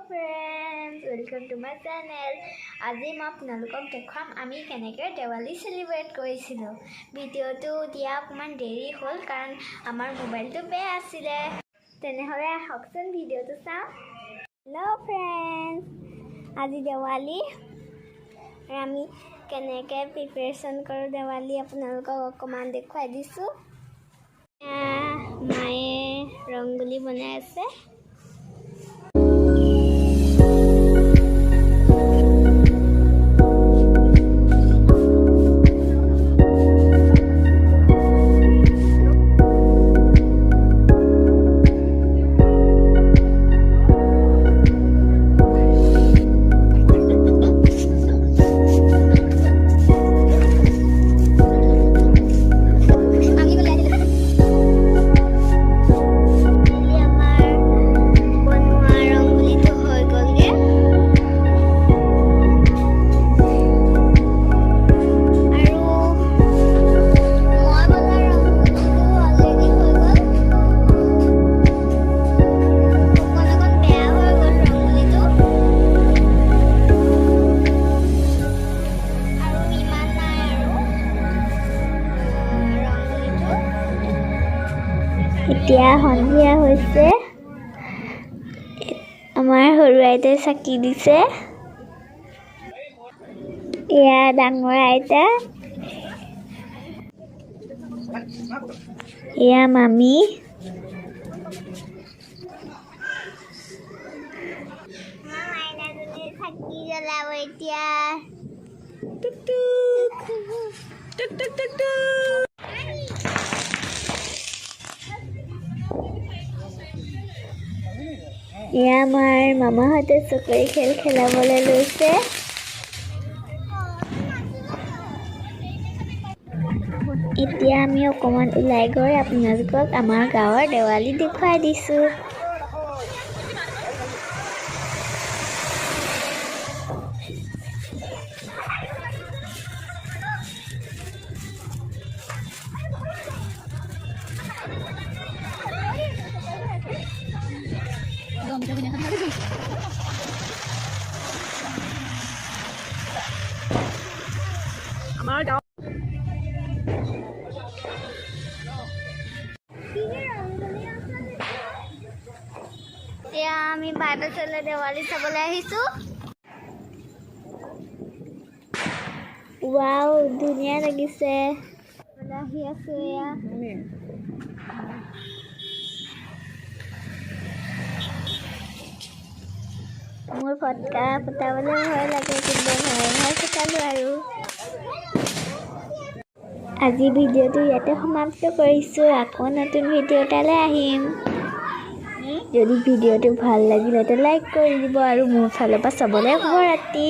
friends, welcome to my channel. আজি মই আপোনালোকক দেখাম আমি কেনেকৈ দেৱালী সেলিব্ৰেট কৰিছিলোঁ। ভিডিঅ'টো দিয়া অকমান দেৰি হ'ল কাৰণ আমাৰ মোবাইলটো বেয়া আছিলে। তেনেহ'লে আহকচোন ভিডিঅ'টো চাওঁ। হেল্ল' ফ্ৰেণ্ডছ, আজি দেৱালী আমি কেনেকৈ প্ৰিপাৰেশ্যন কৰোঁ দেৱালী আপোনালোকক অকমান দেখুৱাই দিছোঁ। মায়ে ৰংগোলী বনাই আছে। এতিয়া সন্ধিয়া হৈছে। আমাৰ সৰু আইতাই চাকি দিছে। এয়া ডাঙৰ আইতা, এয়া মামী, চাকি জ্বলাব এতিয়া। এয়া আমাৰ মামাহঁতে চকৰি খেল খেলাবলৈ লৈছে। এতিয়া আমি অকণমান ওলাই গৈ আপোনালোকক আমাৰ গাঁৱৰ দেৱালী দেখুৱাই দিছোঁ। এতিয়া আমি বাইদেউলে দেৱালী চাবলৈ আহিছোঁ। ৱাও, ধুনীয়া লাগিছে। আহি আছো এয়া। মোৰ ফটকা ফুটাবলৈ ভয় লাগে, কিন্তু ভয় ফুটালোঁ আৰু। আজি ভিডিঅ'টো ইয়াতে সমাপ্ত কৰিছোঁ। আকৌ নতুন ভিডিঅ' এটালৈ আহিম। যদি ভিডিঅ'টো ভাল লাগিলে লাইক কৰি দিব আৰু মোৰ ফালৰ পৰা চবলে শুভৰাত্ৰি।